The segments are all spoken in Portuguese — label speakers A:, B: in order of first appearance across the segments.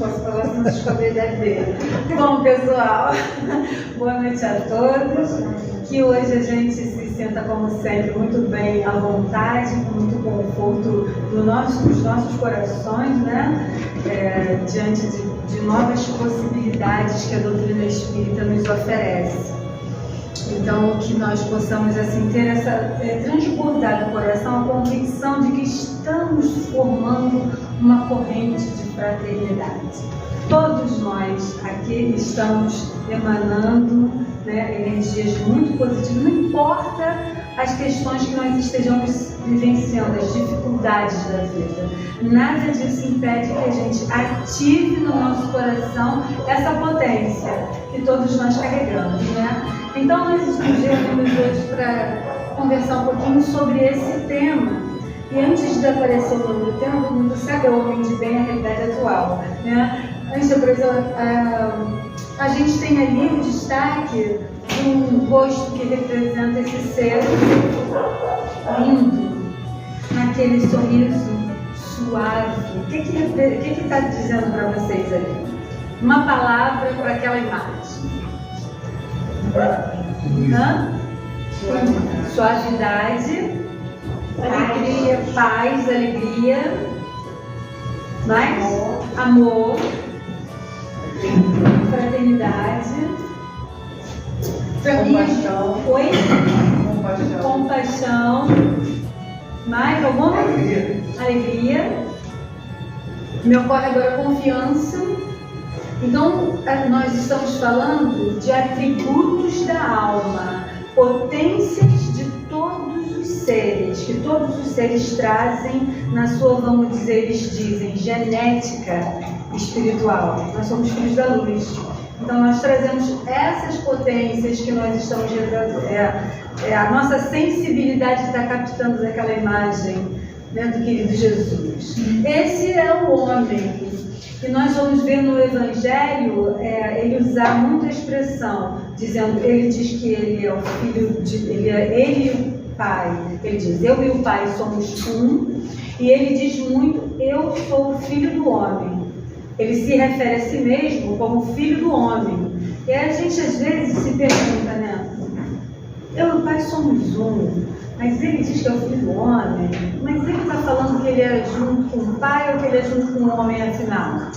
A: posso falar se não descobrir a idade dele. Bom, pessoal, boa noite a todos. Que hoje a gente se sinta, como sempre, muito bem à vontade, com muito conforto nos nossos corações, né? Diante de novas possibilidades que a doutrina espírita nos oferece. Então, que nós possamos assim ter essa transbordar no coração a convicção de que estamos formando uma corrente de fraternidade. Todos nós aqui estamos emanando, né, energias muito positivas, não importa as questões que nós estejamos vivenciando, as dificuldades da vida. Nada disso impede que a gente ative no nosso coração essa potência que todos nós carregamos, né? Então, nós estamos reunidos hoje para conversar um pouquinho sobre esse tema. E antes de aparecer o nome do tema, todo mundo sabe, é o homem de bem, a realidade atual, né? Antes de aparecer, a gente tem ali o destaque de um rosto que representa esse ser lindo, naquele sorriso suave. O que está dizendo para vocês ali? Uma palavra para aquela imagem. Suavidade, alegria, paz, alegria, mais amor, fraternidade, compaixão, mais alguma? Alegria. Me ocorre agora confiança. Então, nós estamos falando de atributos da alma, potências de todos os seres, que todos os seres trazem na sua, vamos dizer, eles dizem, genética espiritual. Nós somos filhos da luz. Então, nós trazemos essas potências que nós estamos a nossa sensibilidade está captando daquela imagem, né, do querido Jesus. Esse é o homem. E nós vamos ver no Evangelho ele usar muita expressão, dizendo, ele diz que ele é o filho de, ele e o Pai. Ele diz, eu e o Pai somos um. E ele diz muito, eu sou o filho do homem. Ele se refere a si mesmo como filho do homem. E a gente às vezes se pergunta, né? Eu e o Pai somos um, mas ele diz que é o filho do homem. Mas ele está falando que ele é junto com o Pai ou que ele é junto com o homem afinal?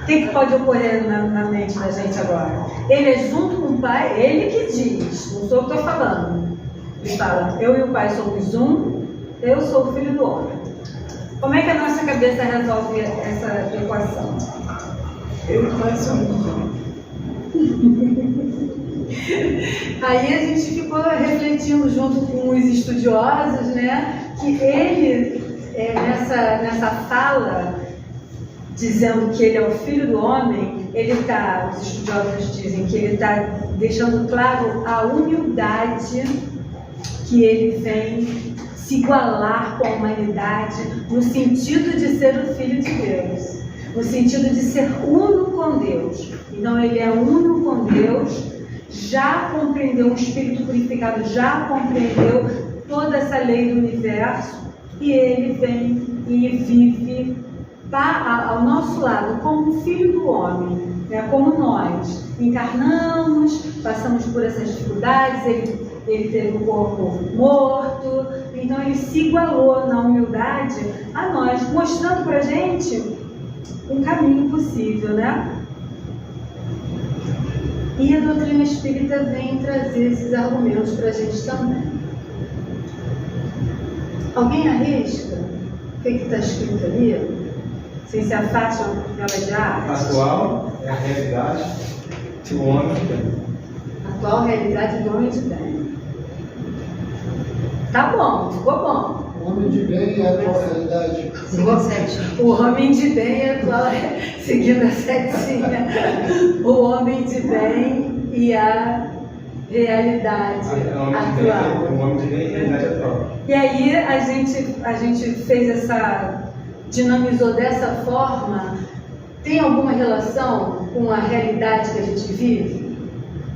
A: O que pode ocorrer na mente da gente agora? Ele é junto com o Pai, ele que diz, não sou eu que estou falando. Ele fala, eu e o Pai somos um, eu sou o filho do homem. Como é que a nossa cabeça resolve essa equação?
B: Eu e o Pai somos um.
A: Aí a gente ficou refletindo junto com os estudiosos, né, que ele, nessa fala, dizendo que ele é o filho do homem, os estudiosos dizem que ele está deixando claro a humildade que ele vem se igualar com a humanidade no sentido de ser o Filho de Deus, no sentido de ser uno com Deus. Então ele é uno com Deus, já compreendeu um espírito purificado, já compreendeu toda essa lei do universo, e ele vem e vive ao nosso lado como filho do homem, né? Como nós encarnamos, passamos por essas dificuldades, ele teve o corpo morto, então ele se igualou na humildade a nós, mostrando para a gente um caminho possível, né? E a doutrina espírita vem trazer esses argumentos para a gente também. Alguém arrisca? O que está escrito ali? Sem se afastam pela de arte?
C: Atual é a realidade do homem de bem.
A: Atual realidade do homem de bem. Tá bom, ficou bom.
B: O homem de bem é a atual realidade.
A: O homem de bem é atual, seguindo a setinha. O homem de bem e a realidade atual.
C: O homem de bem e a realidade atual.
A: E aí a gente fez dinamizou dessa forma. Tem alguma relação com a realidade que a gente vive?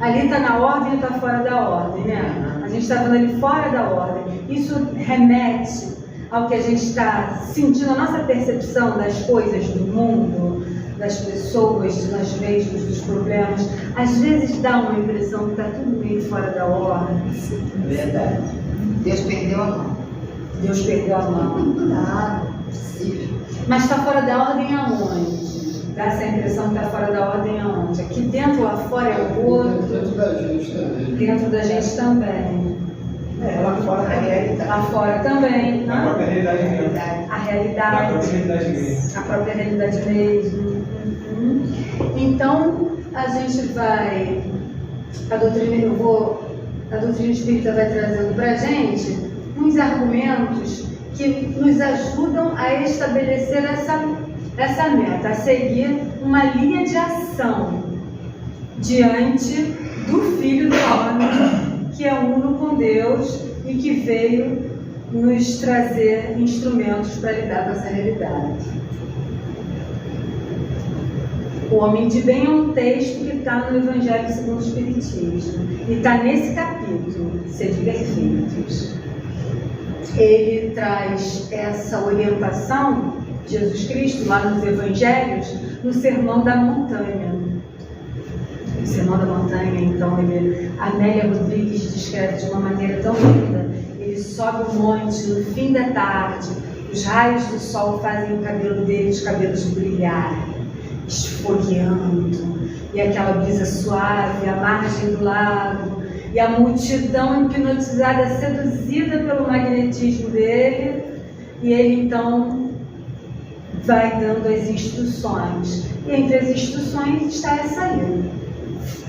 A: Ali está na ordem e está fora da ordem, né? A gente está vendo ali fora da ordem. Isso remete ao que a gente está sentindo, a nossa percepção das coisas do mundo, das pessoas, nas vezes dos problemas, às vezes dá uma impressão que está tudo meio fora da ordem.
D: Verdade. Deus perdeu a mão.
A: Deus perdeu a mão.
D: Ah, possível.
A: Mas está fora da ordem aonde? Dá essa impressão que está fora da ordem aonde? Aqui dentro, lá fora é o outro.
B: Dentro da gente também.
A: Dentro da gente também.
D: Lá fora a realidade.
A: Lá fora também.
C: Na própria realidade mesmo.
A: A
C: Na
A: realidade.
C: própria realidade mesmo.
A: A própria realidade mesmo. Então, a gente vai. A doutrina espírita vai trazendo para a gente uns argumentos que nos ajudam a estabelecer essa meta, a seguir uma linha de ação diante do Filho do Homem, que é uno com Deus e que veio nos trazer instrumentos para lidar com essa realidade. O Homem de Bem é um texto que está no Evangelho segundo o Espiritismo e está nesse capítulo, Sede Perfeitos. Ele traz essa orientação de Jesus Cristo lá nos Evangelhos, no Sermão da Montanha. O Sermão da Montanha, então, Amélia Rodrigues descreve de uma maneira tão linda. Ele sobe o monte no fim da tarde, os raios do sol fazem o cabelo dele, os cabelos brilhar, esfogueando, e aquela brisa suave, a margem do lago, e a multidão hipnotizada, seduzida pelo magnetismo dele, e ele então vai dando as instruções. E entre as instruções está essa aí.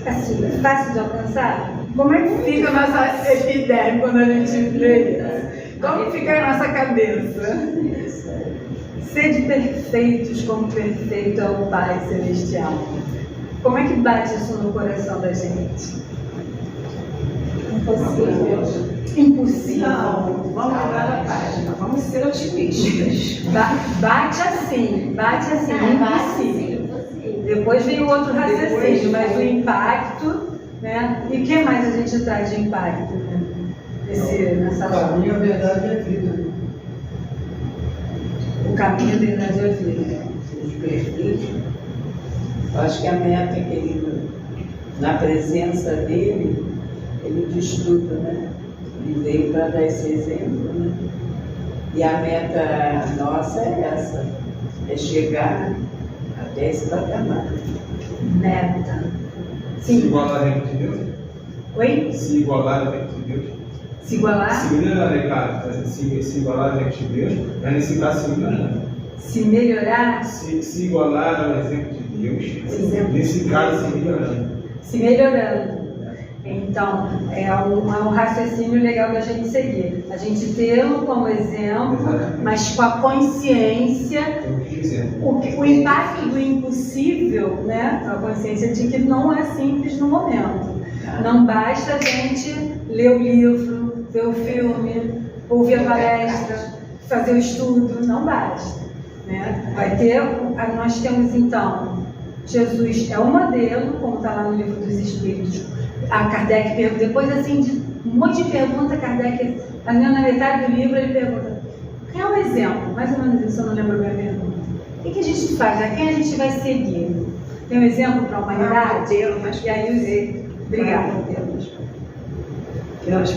A: Assim, fácil de alcançar? Como é que fica a nossa ideia quando a gente lê isso? Como fica a nossa cabeça? Sede perfeitos como perfeito é o Pai Celestial. Como é que bate isso no coração da gente?
D: Impossível.
A: Impossível.
D: Não, vamos mudar a página, vamos ser otimistas.
A: Bate assim, impossível. Depois vem o outro raciocínio, mas o impacto, né? E o que mais a gente traz de impacto, né? Nessa
B: O caminho, a verdade é a vida.
A: O caminho, a verdade é a vida.
D: Os perfeitos. Eu acho que a meta é que ele, na presença dele, ele diz tudo, né? Ele veio para dar esse exemplo, né? E a meta nossa é essa, é chegar até esse patamar.
A: Meta.
C: Se
A: Sim.
C: igualar ao reino de Deus?
A: Oi?
C: Se igualar ao reino de Deus?
A: Se igualar?
C: Se melhorar, né, cara? Se igualar ao reino de Deus, é necessidade se melhorando.
A: Se melhorar?
C: Se igualar ao exemplo de Deus,
A: Exemplo.
C: nesse caso, se melhorando.
A: Se melhorando. Então, é um raciocínio legal da gente seguir. A gente tê-lo como exemplo,
C: Exatamente.
A: mas com a consciência,
C: É o que dizer.
A: o impacto do impossível, né? A consciência de que não é simples no momento. Não basta a gente ler o livro, ver o filme, ouvir a palestra, fazer o estudo, não basta. Né? Nós temos então, Jesus é o modelo, como está lá no Livro dos Espíritos. A Kardec pergunta, depois assim, de um monte de pergunta, Kardec, na metade do livro, ele pergunta, quem é o exemplo? Mais ou menos isso, eu não lembro bem a pergunta. O que a gente faz? A quem a gente vai seguir? Tem um exemplo para a humanidade? E aí obrigada.
D: Que nós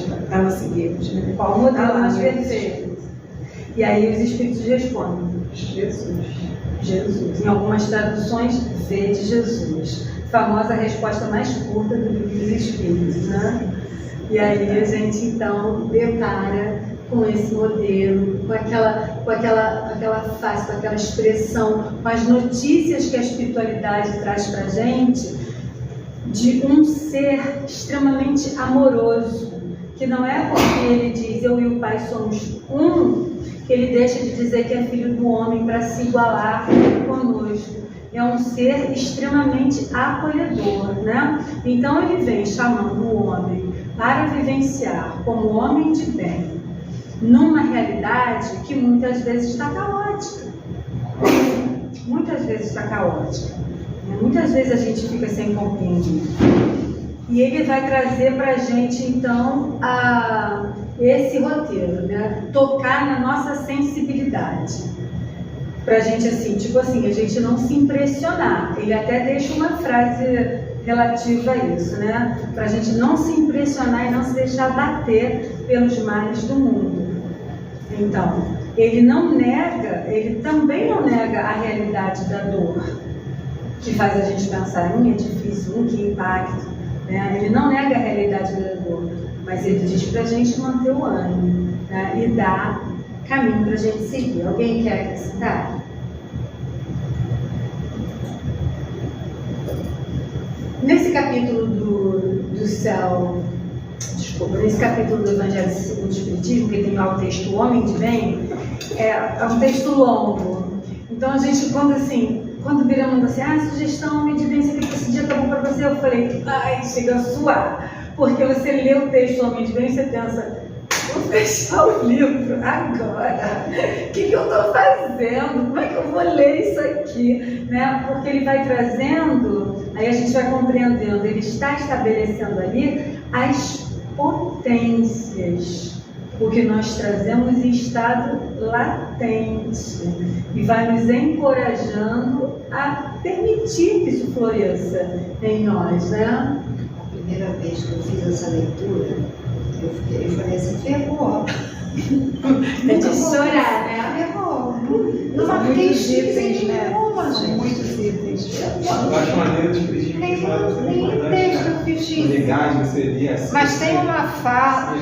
D: seguimos, né?
A: Qual o modelo mais perfeito? E aí os Espíritos respondem, Jesus. Em algumas traduções, vê de Jesus. Famosa resposta mais curta do Livro dos Espíritos, né? E aí a gente então depara com esse modelo, com aquela face, com aquela expressão, com as notícias que a espiritualidade traz para a gente, de um ser extremamente amoroso, que não é porque ele diz eu e o Pai somos um, que ele deixa de dizer que é filho do homem para se igualar conosco. É um ser extremamente acolhedor, né? Então ele vem chamando o homem para vivenciar como homem de bem, numa realidade que muitas vezes está caótica. Muitas vezes está caótica. Muitas vezes a gente fica sem compreender. E ele vai trazer para a gente, então, esse roteiro, né? Tocar na nossa sensibilidade. pra gente assim, tipo assim, a gente não se impressionar. Ele até deixa uma frase relativa a isso, né? Pra gente não se impressionar e não se deixar bater pelos males do mundo. Então, ele também não nega a realidade da dor, que faz a gente pensar, é difícil, que impacto, né? Ele não nega a realidade da dor, mas ele diz pra gente manter o ânimo, né? E dá caminho pra gente seguir. Alguém quer acrescentar? Nesse capítulo do céu, nesse capítulo do Evangelho segundo o Espiritismo, que tem lá o texto O Homem de Bem, é um texto longo. Então a gente, quando Bira mandou assim, sugestão, Homem de Bem, você quer que esse dia tá bom para você? Eu falei, chega a suar. Porque você lê o texto Homem de Bem e você pensa, vou fechar o livro agora. O que eu estou fazendo? Como é que eu vou ler isso aqui? Né? Porque ele vai trazendo, aí a gente vai compreendendo, ele está estabelecendo ali as potências, o que nós trazemos em estado latente, e vai nos encorajando a permitir que isso floresça em nós, né?
E: A primeira vez que eu fiz essa leitura, eu falei assim, ferrou.
A: É de chorar, né?
E: Ferrou. Não fiquei itens, né?
D: Muitos itens.
C: Eu acho maneiro de Espiritismo.
E: Nem texto eu fiz.
C: Legais, você lia assim.
E: Mas tem uma fala.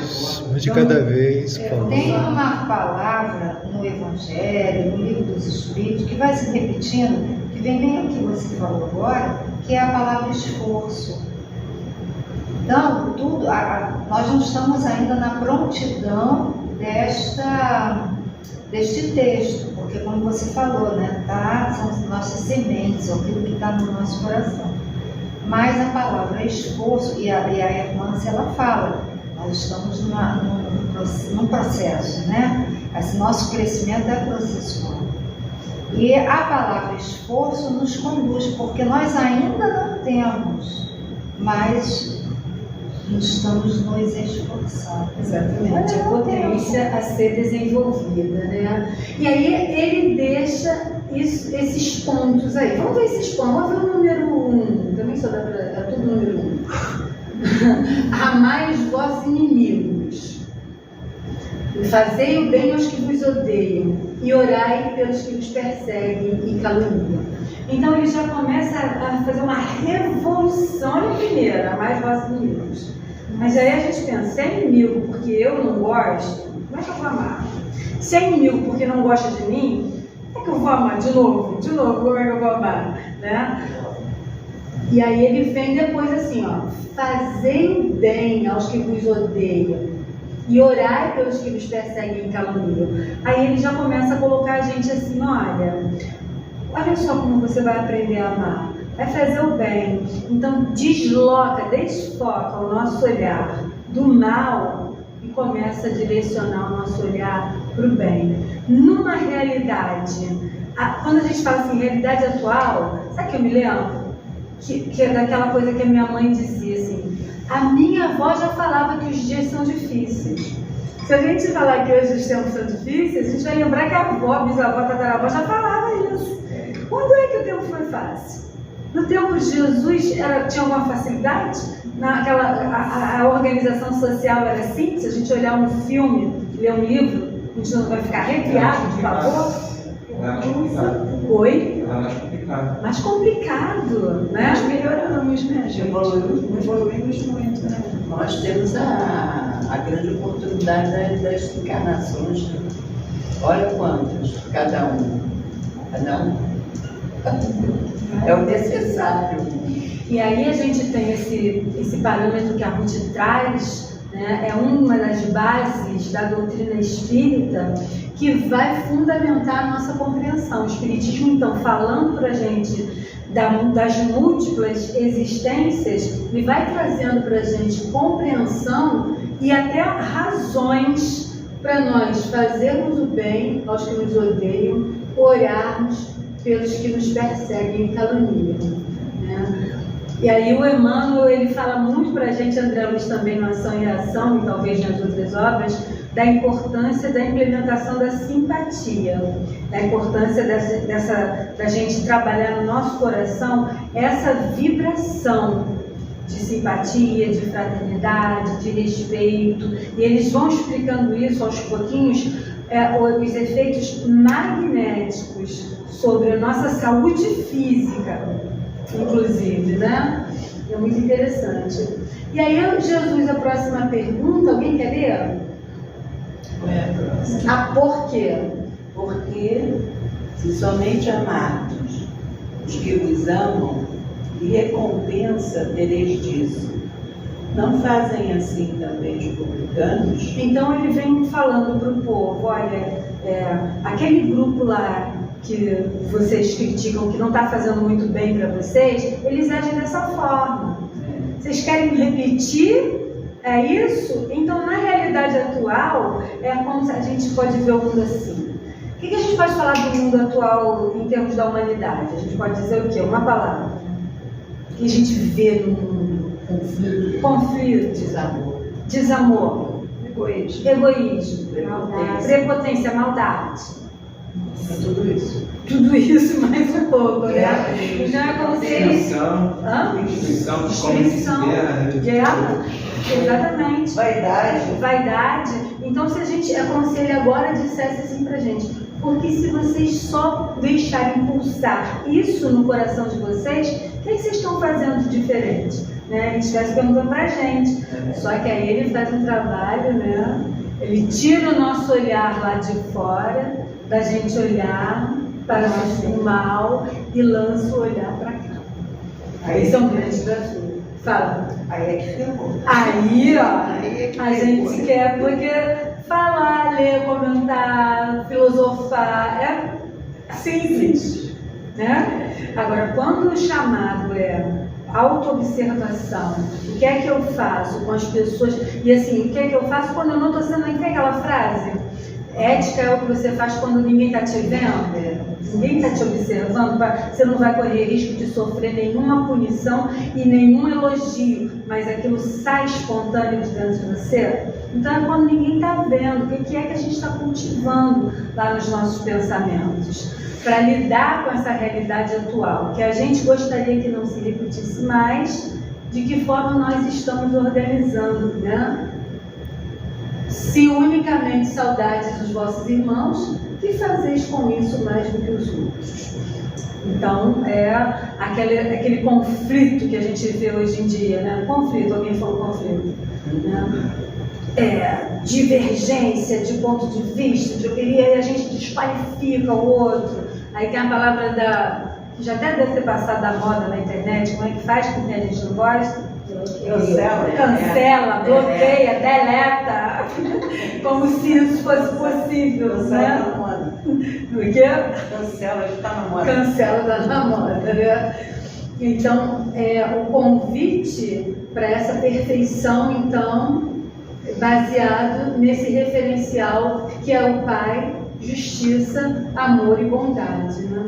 B: De cada vez.
E: Tem uma palavra no Evangelho, no Livro dos Espíritos, que vai se repetindo, que vem bem o que você falou agora, que é a palavra esforço. Então, nós não estamos ainda na prontidão deste texto, porque como você falou, né, são as nossas sementes, aquilo que está no nosso coração. Mas a palavra esforço, e a irmã, ela fala, nós estamos num processo, né? Esse nosso crescimento é processual. E a palavra esforço nos conduz, porque nós ainda não temos, mas estamos nos esforçando.
A: Exatamente, a potência a ser desenvolvida, né? E aí ele deixa esses pontos aí. Vamos ver esses pontos. Vamos ver o número 1. Também só dá para. É tudo número 1. Amai os vossos inimigos. Fazei o bem aos que vos odeiam. E orai pelos que vos perseguem e caluniam. Então ele já começa a fazer uma revolução em primeira, amai os vossos inimigos. Mas aí a gente pensa, se é inimigo porque eu não gosto, como é que eu vou amar? Se é inimigo porque não gosta de mim, como é que eu vou amar? De novo, como é que eu vou amar? Né? E aí ele vem depois assim, fazei bem aos que vos odeiam e orai pelos que vos perseguem e caluniam. Aí ele já começa a colocar a gente assim, olha só como você vai aprender a amar. Vai fazer o bem. Então desfoca o nosso olhar do mal e começa a direcionar o nosso olhar para o bem. Numa realidade, quando a gente fala assim, realidade atual, sabe que eu me lembro? Que é daquela coisa que a minha mãe dizia assim, a minha avó já falava que os dias são difíceis. Se a gente falar que hoje os tempos são difíceis, a gente vai lembrar que a avó, bisavó, tataravó já falava isso. Quando é que o tempo foi fácil? No tempo de Jesus tinha alguma facilidade? A organização social era assim? Se a gente olhar um filme, ler um livro, a gente não vai ficar arrepiado de favor? Oi?
C: Era mais complicado.
A: Mais complicado, né?
D: Nós melhoramos, né? Evoluímos muito, né? Nós temos a grande oportunidade das encarnações. Olha quantas, cada um. É o necessário.
A: E aí a gente tem esse parâmetro que a Ruth traz, né? É uma das bases da doutrina espírita que vai fundamentar a nossa compreensão. O Espiritismo, então, falando para a gente das múltiplas existências, ele vai trazendo para a gente compreensão e até razões para nós fazermos o bem aos que nos odeiam, orarmos pelos que nos perseguem e caluniam, né? E aí o Emmanuel, ele fala muito para a gente, André Luiz também no Ação e Reação, e talvez nas outras obras, da importância da implementação da simpatia, da importância da gente trabalhar no nosso coração essa vibração de simpatia, de fraternidade, de respeito, e eles vão explicando isso aos pouquinhos, os efeitos magnéticos sobre a nossa saúde física, inclusive, né? É muito interessante. E aí, Jesus, a próxima pergunta, alguém quer ler? Por quê?
D: Porque se somente amados os que vos amam, e recompensa tereis disso. Não fazem assim também os publicanos?
A: Então ele vem falando para o povo, olha, aquele grupo lá que vocês criticam, que não está fazendo muito bem para vocês, eles agem dessa forma. Vocês querem repetir? É isso? Então, na realidade atual, é como a gente pode ver o mundo assim. O que a gente pode falar do mundo atual em termos da humanidade? A gente pode dizer o quê? Uma palavra. O que a gente vê no mundo? Conflito. Desamor. Egoísmo. Prepotência, maldade.
D: É tudo isso.
A: Tudo isso mais um pouco, né? Então é como se eles... Destruição, guerra, exatamente. Vaidade. Então é como se ele agora dissesse assim pra gente: porque se vocês só deixarem pulsar isso no coração de vocês, o que vocês estão fazendo de diferente? Né? Ele estivesse perguntando pra gente. Só que aí ele faz um trabalho, né? Ele tira o nosso olhar lá de fora, da gente olhar para o mal e lança o olhar para cá. Esse é um grande desafio. Fala.
D: Aí é que ferrou.
A: Aí, ó, a gente quer, porque falar, ler, comentar, filosofar é simples, né? Agora, quando o chamado é autoobservação, o que é que eu faço com as pessoas, e assim, o que é que eu faço quando eu não estou sendo, nem tem aquela frase? Ética é o que você faz quando ninguém está te vendo, ninguém está te observando, você não vai correr risco de sofrer nenhuma punição e nenhum elogio, mas aquilo sai espontâneo de dentro de você. Então é quando ninguém está vendo, o que é que a gente está cultivando lá nos nossos pensamentos, para lidar com essa realidade atual, que a gente gostaria que não se repetisse mais, de que forma nós estamos organizando, né? Se unicamente saudades dos vossos irmãos, que fazeis com isso mais do que os outros? Então, é aquele conflito que a gente vê hoje em dia, né? Conflito, alguém falou conflito, né? Divergência de ponto de vista, de opinião, e a gente desqualifica o outro. Aí tem a palavra que já até deve ter passado da moda na internet, como é que faz com que a gente não gosta? Cancela, bloqueia, deleta, como se isso fosse possível, né? O quê?
D: Cancela, está na moda.
A: Cancela, está na moda, né? Então, o convite para essa perfeição, então, baseado nesse referencial que é o Pai, justiça, amor e bondade, né?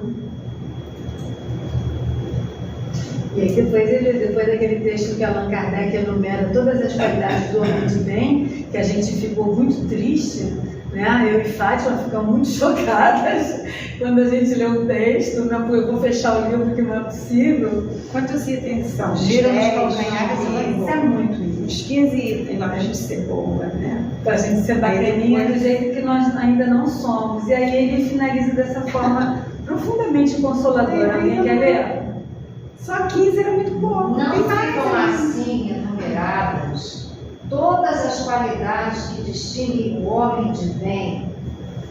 A: E aí depois daquele texto que Allan Kardec enumera todas as qualidades do homem de bem, que a gente ficou muito triste, né? Eu e Fátima ficamos muito chocadas quando a gente lê o texto, né? Eu vou fechar o livro porque não é possível.
D: Quantos itens são?
E: Gira nos calcanhares e
A: Isso é muito isso.
D: Uns 15 itens para a gente ser boa, né?
A: Para a gente ser bacaninha do jeito que nós ainda não somos. E aí ele finaliza dessa forma profundamente consoladora. Alguém quer ler?
D: Só 15 era muito pouco.
E: não ficam assim enumeradas todas as qualidades que distinguem o homem de bem,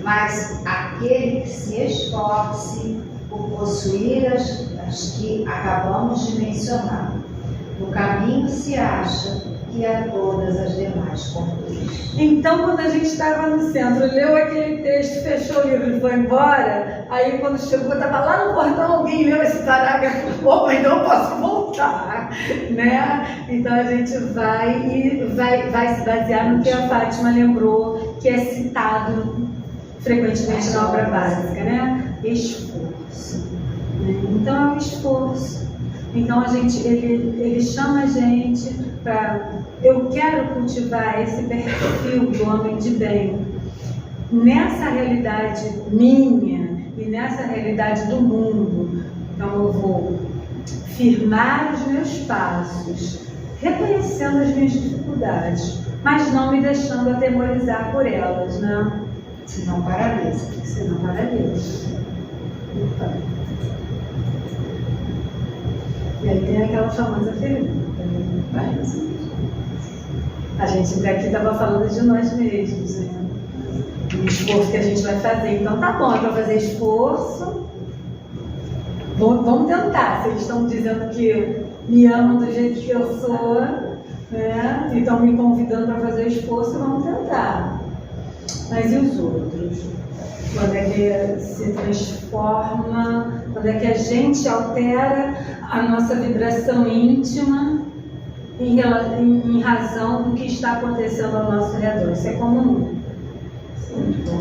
E: mas aquele que se esforce por possuir as que acabamos de mencionar. No caminho se acha que há todas as demais concluídas.
A: Então, quando a gente estava no centro, leu aquele texto, fechou o livro e foi embora, aí quando chegou, estava lá no portão, alguém leu esse parágrafo, opa, então eu posso voltar, né? Então a gente vai se basear no que a Fátima lembrou, que é citado frequentemente na obra básica, né? Esforço. Então é o esforço. Então ele chama a gente para eu quero cultivar esse perfil do homem de bem nessa realidade minha e nessa realidade do mundo. Então eu vou firmar os meus passos, reconhecendo as minhas dificuldades, mas não me deixando atemorizar por elas, né?
E: Senão paralisa.
A: Senão paralisa. E aí tem aquela famosa pergunta, né? A gente aqui estava falando de nós mesmos, né? O esforço que a gente vai fazer. Então tá bom, é para fazer esforço. Vamos tentar. Se eles estão dizendo que me amam do jeito que eu sou, né? E estão me convidando para fazer esforço, vamos tentar. Mas e os outros? Quando é que se transforma, quando é que a gente altera a nossa vibração íntima em razão do que está acontecendo ao nosso redor? Isso é comum.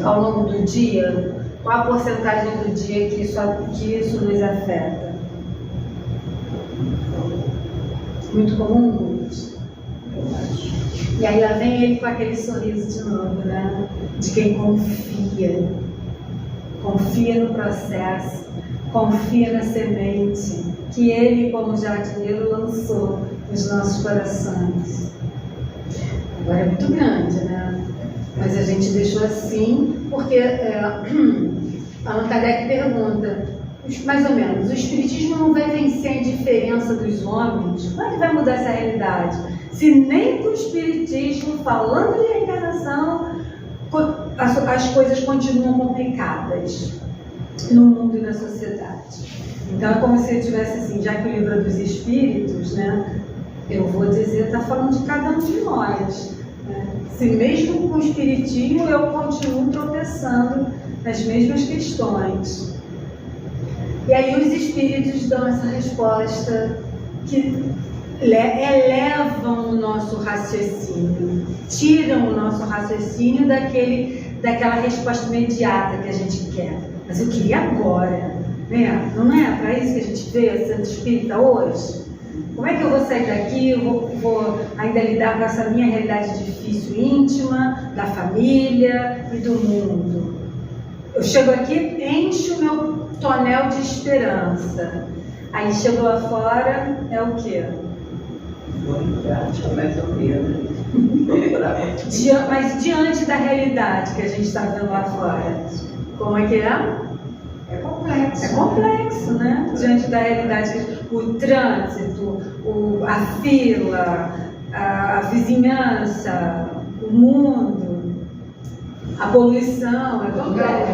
A: Ao longo do dia, qual a porcentagem do dia que isso nos afeta? Muito comum, Luiz? E aí lá vem ele com aquele sorriso de novo, né? De quem confia. Confia no processo, confia na semente que ele, como jardineiro, lançou nos nossos corações. Agora é muito grande, né? Mas a gente deixou assim, porque Allan Kardec pergunta, mais ou menos, o Espiritismo não vai vencer a indiferença dos homens? Como é que vai mudar essa realidade? Se nem com o Espiritismo, falando de reencarnação, as coisas continuam complicadas no mundo e na sociedade. Então é como se eu tivesse assim, já que o livro é dos Espíritos, né? Eu vou dizer, está falando de cada um de nós. Né? Se mesmo com o Espiritismo eu continuo tropeçando nas mesmas questões. E aí os Espíritos dão essa resposta que elevam o nosso raciocínio, tiram o nosso raciocínio daquela resposta imediata que a gente quer. Mas eu queria agora, né? Não é para isso que a gente vê Centro Espírita hoje? Como é que eu vou sair daqui, eu vou ainda lidar com essa minha realidade difícil, íntima, da família e do mundo? Eu chego aqui, encho o meu tonel de esperança. Aí chego lá fora, é o quê?
D: Vou em prática, mais ou menos.
A: Mas diante da realidade que a gente está vendo lá fora, como é que é?
E: É complexo.
A: É complexo, né? Diante da realidade, o trânsito, a fila, a vizinhança, o mundo, a poluição, é complexo.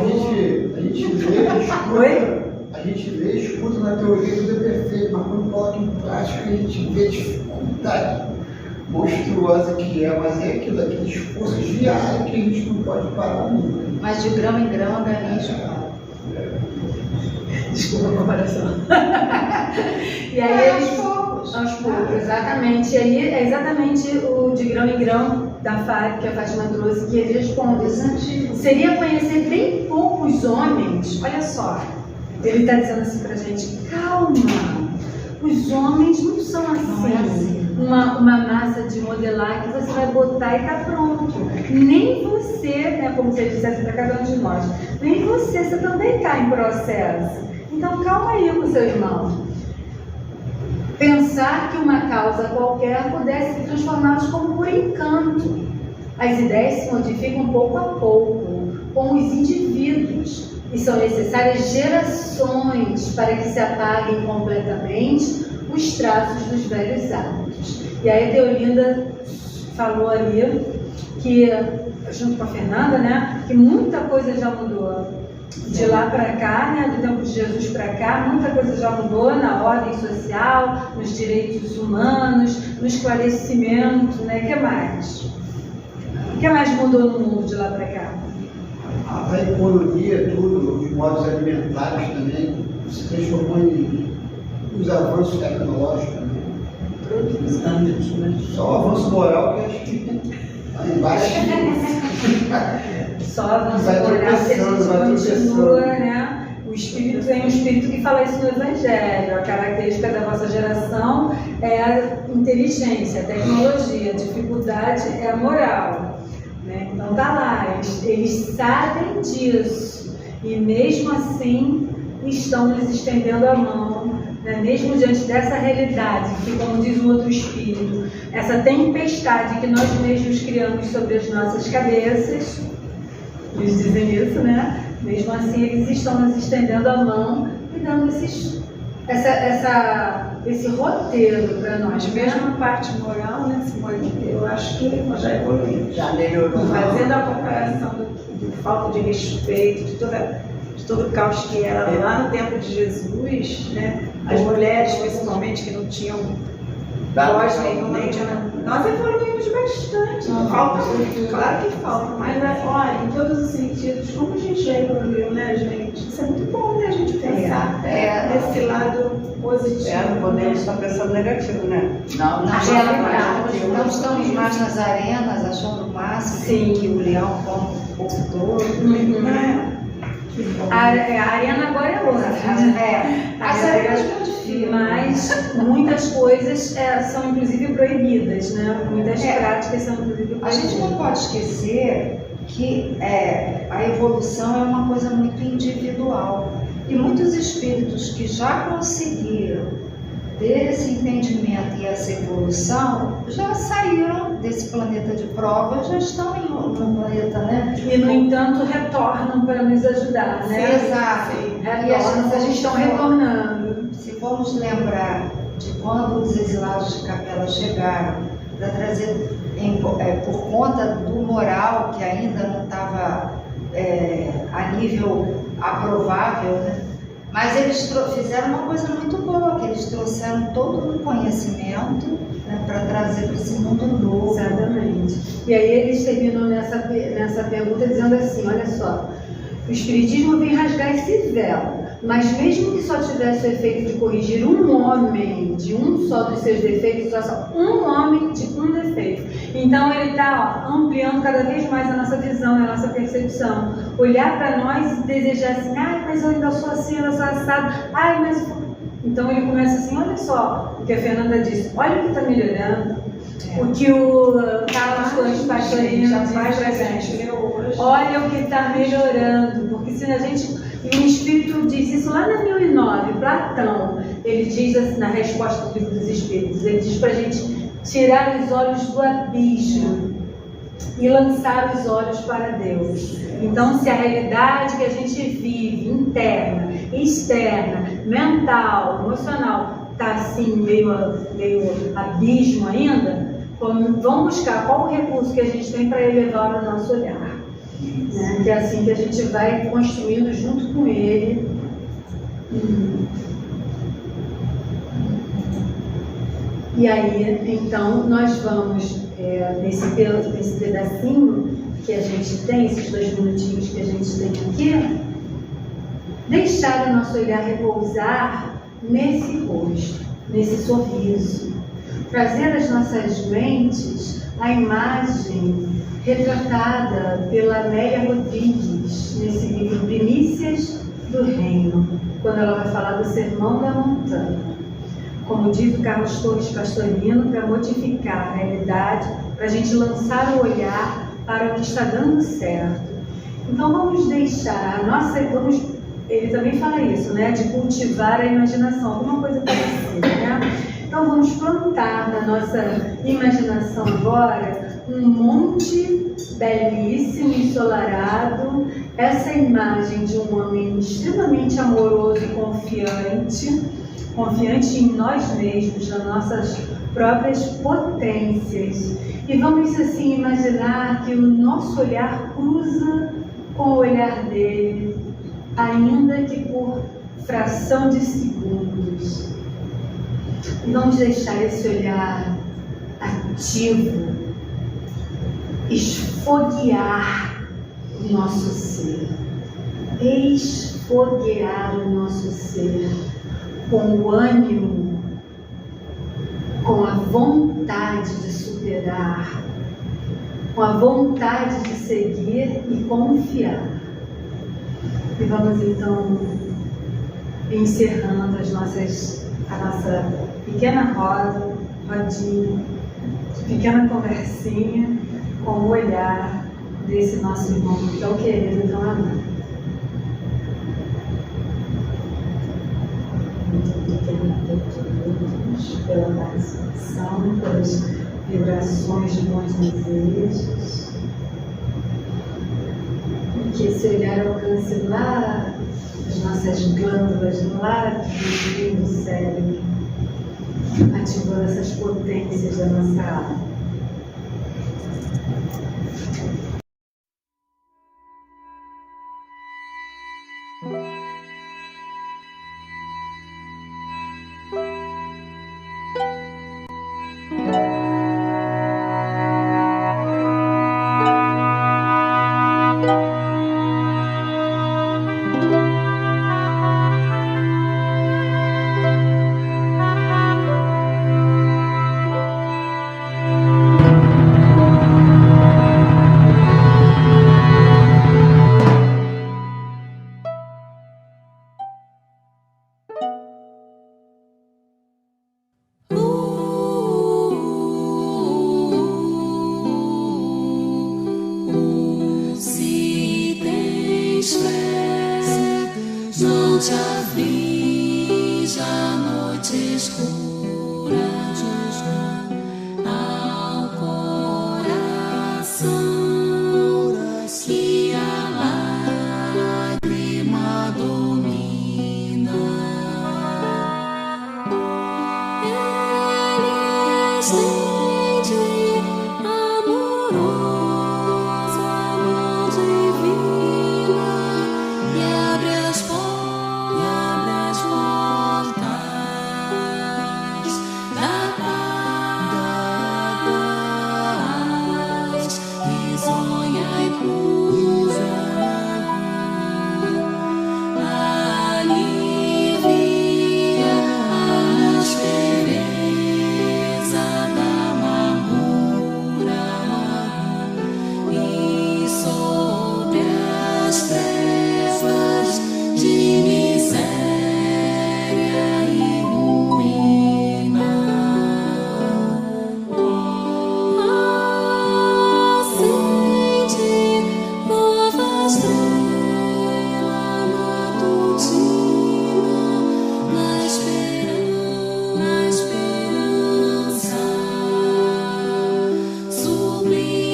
B: A gente lê, escuta,
A: Oi?
B: a gente lê, escuta na teoria tudo é perfeito, mas quando coloca em prática a gente vê a dificuldade monstruosa que é, mas é aquele esforço diário que a gente não pode parar nunca.
E: Mas de grama em grama a galinha enxupada.
A: Desculpa a comparação. E aí
E: Aos poucos.
A: Aos poucos, exatamente. E aí é exatamente o de grão em grão da Fábio que a Fátima trouxe, que ele responde. Seria conhecer bem poucos homens. Olha só, ele está dizendo assim pra gente, calma, os homens não são assim. Uma massa de modelar que você vai botar e está pronto. Nem você, né, como você dissesse para cada um de nós, nem você também está em processo. Então calma aí com seu irmão. Pensar que uma causa qualquer pudesse transformá-los como por encanto. As ideias se modificam pouco a pouco, com os indivíduos, e são necessárias gerações para que se apaguem completamente os traços dos velhos hábitos. E aí a Deolinda falou ali que, junto com a Fernanda, né, que muita coisa já mudou. De lá para cá, né, do tempo de Jesus para cá, muita coisa já mudou na ordem social, nos direitos humanos, no esclarecimento, né? O que mais? O que mais mudou no mundo de lá para cá?
B: A economia, tudo, os modos alimentares também, se transformou em os avanços tecnológicos também.
D: Todos os âmbitos, né?
B: Só o avanço moral que acho que lá embaixo.
A: Só avanço
B: Vai
A: moral que a gente
B: tropeçando, vai
A: continua,
B: tropeçando.
A: né? O Espírito tem um Espírito que fala isso no Evangelho. A característica da vossa geração é a inteligência, a tecnologia, a dificuldade é a moral. Né? Então está lá, eles sabem disso e mesmo assim estão nos estendendo a mão, né? Mesmo diante dessa realidade, que como diz o outro Espírito, essa tempestade que nós mesmos criamos sobre as nossas cabeças, eles dizem isso, né? Mesmo assim eles estão nos estendendo a mão e dando esse roteiro para nós.
F: Mas mesmo a parte moral, né, Simone, eu acho que nós já evoluímos.
D: Já melhorou.
F: Fazendo a comparação do falta de respeito, de todo o caos que era lá no tempo de Jesus, né? As mulheres, principalmente, que não tinham voz nenhuma, nós evoluímos bastante. Falta, claro que falta, mas olha, em todos os sentidos, como a gente já evoluiu, né, gente? Isso é muito bom, né, a gente pensar nesse lado positivo.
D: Não podemos estar pensando negativo, né? Não
E: estamos mais nas arenas, achando o máximo que o leão come o povo todo.
A: A arena agora é outra.
E: As arenas modificam.
A: Mas muitas coisas são inclusive proibidas, né? Muitas práticas são inclusive proibidas.
E: A gente não pode esquecer que a evolução é uma coisa muito individual. E muitos espíritos que já conseguiram ter esse entendimento e essa evolução já saíram desse planeta de prova, já estão em um planeta, né?
A: E, no entanto, retornam para nos ajudar, né?
E: Exato.
A: Retornam, eles estão retornando.
E: Se formos lembrar de quando os exilados de Capela chegaram para trazer, por conta do moral que ainda não estava a nível aprovável, né? Mas eles fizeram uma coisa muito boa, que eles trouxeram todo o conhecimento, né, para trazer para esse mundo novo.
A: Exatamente. E aí eles terminam nessa pergunta dizendo assim, olha só, o Espiritismo vem rasgar esse véu, mas mesmo que só tivesse o efeito de corrigir um homem de um só dos seus defeitos, olha só, um homem de um defeito. Então ele está ampliando cada vez mais a nossa visão, a nossa percepção. Olhar para nós e desejar assim, mas eu ainda sou assim, eu sou assado, mas... Então ele começa assim, olha só o que a Fernanda disse, olha o que está melhorando, o que o Carlos Torres Pastorino diz pra gente, olha o que está melhorando, porque se a gente... E o Espírito diz isso lá na 1009, Platão, ele diz assim, na resposta do Livro dos Espíritos, ele diz para a gente tirar os olhos do abismo e lançar os olhos para Deus. Então, se a realidade que a gente vive, interna, externa, mental, emocional, está assim, meio abismo ainda, vamos buscar qual o recurso que a gente tem para elevar o nosso olhar. Né? Que é assim que a gente vai construindo junto com ele. E aí, então, nós vamos, nesse pedacinho que a gente tem, esses 2 minutinhos que a gente tem aqui, deixar o nosso olhar repousar nesse rosto, nesse sorriso, trazer às nossas mentes a imagem retratada pela Amélia Rodrigues, nesse livro Primícias do Reino, quando ela vai falar do Sermão da Montanha. Como diz o Carlos Torres Pastorino, para modificar a realidade, para a gente lançar o olhar para o que está dando certo. Então vamos deixar ele também fala isso, né, de cultivar a imaginação, alguma coisa parecida, né? Então vamos plantar na nossa imaginação agora um monte belíssimo, ensolarado, essa imagem de um homem extremamente amoroso e confiante em nós mesmos, nas nossas próprias potências. E vamos assim imaginar que o nosso olhar cruza com o olhar dele, ainda que por fração de segundos. E vamos deixar esse olhar ativo esfoguear o nosso ser, esfoguear o nosso ser com o ânimo, com a vontade de superar, com a vontade de seguir e confiar. E vamos então encerrando a nossa pequena rodinha, de pequena conversinha com o olhar desse nosso irmão tão querido e tão amado. Pela participação, pelas vibrações de bons desejos, e que esse olhar alcance lá as nossas glândulas, lá do cérebro, ativando essas potências da nossa alma.
G: Não te aflige a noite escura ao coração que a lágrima domina. Ele estende amorosa mão divina e abre as portas da paz, risonha e pura, alivia a aspereza da amargura e sobre as trevas de miséria e ruína. Acende nova estrela matutina na esperança sublime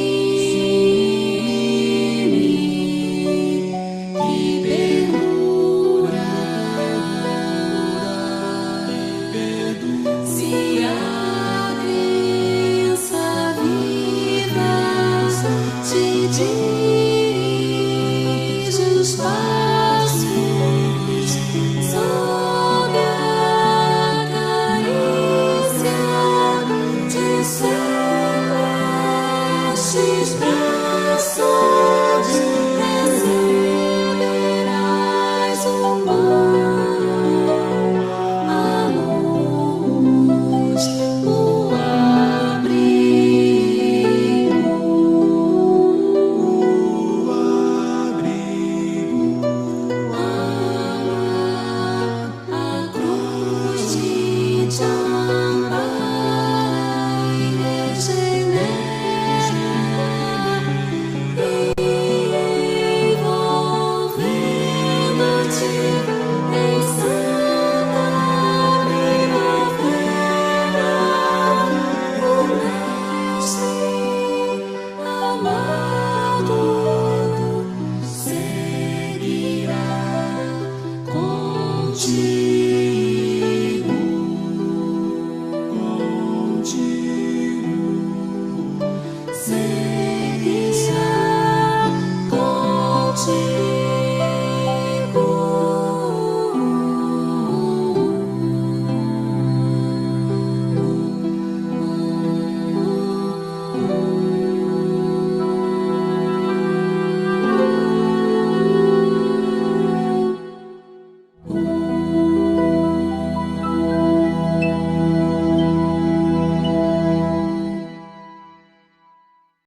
G: que perdura. Se